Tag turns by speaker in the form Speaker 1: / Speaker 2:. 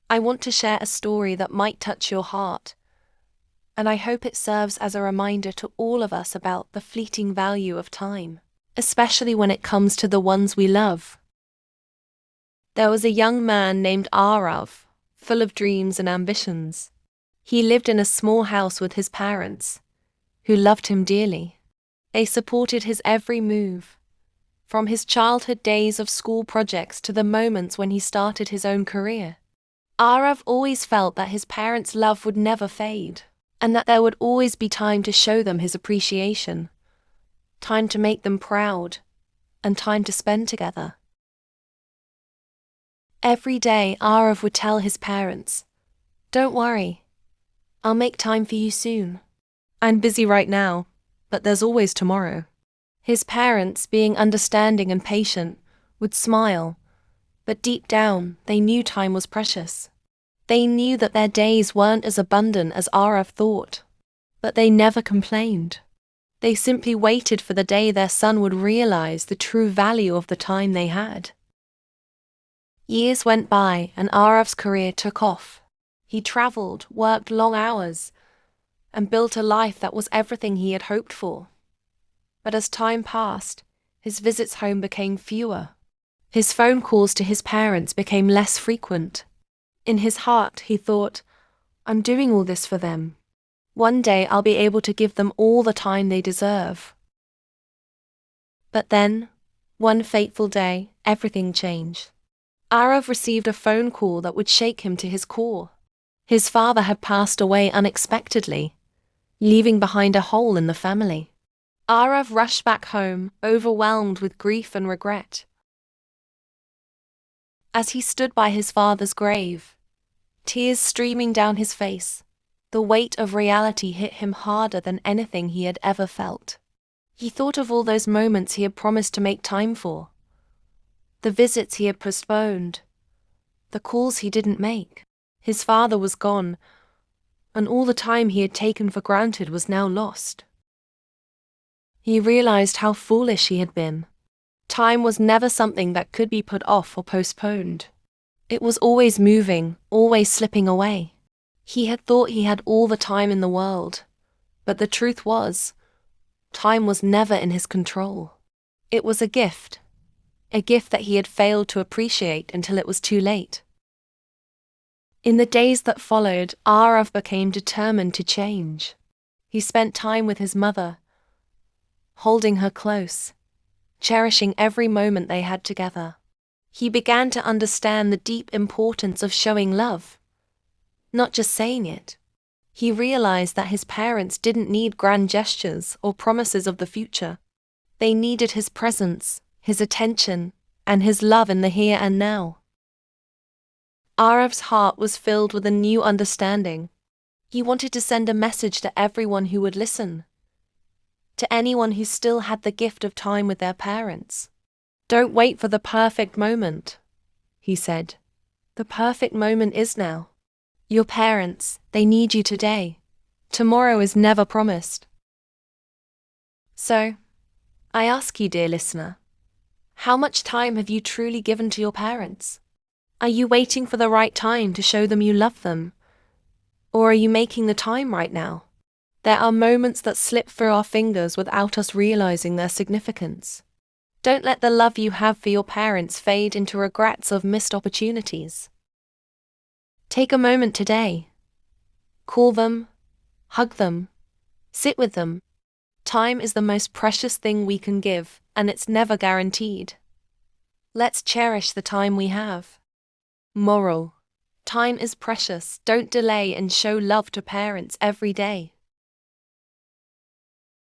Speaker 1: I want to share a story that might touch your heart, and I hope it serves as a reminder to all of us about the fleeting value of time, especially when it comes to the ones we love. There was a young man named Aarav, full of dreams and ambitions. He lived in a small house with his parents, who loved him dearly. They supported his every move, from his childhood days of school projects to the moments when he started his own career. Aarav always felt that his parents' love would never fade, and that there would always be time to show them his appreciation, time to make them proud, and time to spend together. Every day, Aarav would tell his parents, "Don't worry, I'll make time for you soon. I'm busy right now, but there's always tomorrow." His parents, being understanding and patient, would smile, but deep down, they knew time was precious. They knew that their days weren't as abundant as Aarav thought, but they never complained. They simply waited for the day their son would realize the true value of the time they had. Years went by and Aarav's career took off. He traveled, worked long hours, and built a life that was everything he had hoped for. But as time passed, his visits home became fewer. His phone calls to his parents became less frequent. In his heart, he thought, "I'm doing all this for them. One day I'll be able to give them all the time they deserve." But then, one fateful day, everything changed. Aarav received a phone call that would shake him to his core. His father had passed away unexpectedly, leaving behind a hole in the family. Aarav rushed back home, overwhelmed with grief and regret. As he stood by his father's grave, tears streaming down his face, the weight of reality hit him harder than anything he had ever felt. He thought of all those moments he had promised to make time for, the visits he had postponed, the calls he didn't make. His father was gone, and all the time he had taken for granted was now lost. He realized how foolish he had been. Time was never something that could be put off or postponed. It was always moving, always slipping away. He had thought he had all the time in the world, but the truth was, time was never in his control. It was a gift that he had failed to appreciate until it was too late. In the days that followed, Aarav became determined to change. He spent time with his mother, holding her close, cherishing every moment they had together. He began to understand the deep importance of showing love, not just saying it. He realized that his parents didn't need grand gestures or promises of the future. They needed his presence, his attention, and his love in the here and now. Aarav's heart was filled with a new understanding. He wanted to send a message to everyone who would listen, to anyone who still had the gift of time with their parents. "Don't wait for the perfect moment," he said. "The perfect moment is now. Your parents, they need you today. Tomorrow is never promised." So, I ask you, dear listener, how much time have you truly given to your parents? Are you waiting for the right time to show them you love them? Or are you making the time right now? There are moments that slip through our fingers without us realizing their significance. Don't let the love you have for your parents fade into regrets of missed opportunities. Take a moment today. Call them, hug them, sit with them. Time is the most precious thing we can give, and it's never guaranteed. Let's cherish the time we have. Moral: time is precious. Don't delay and show love to parents every day.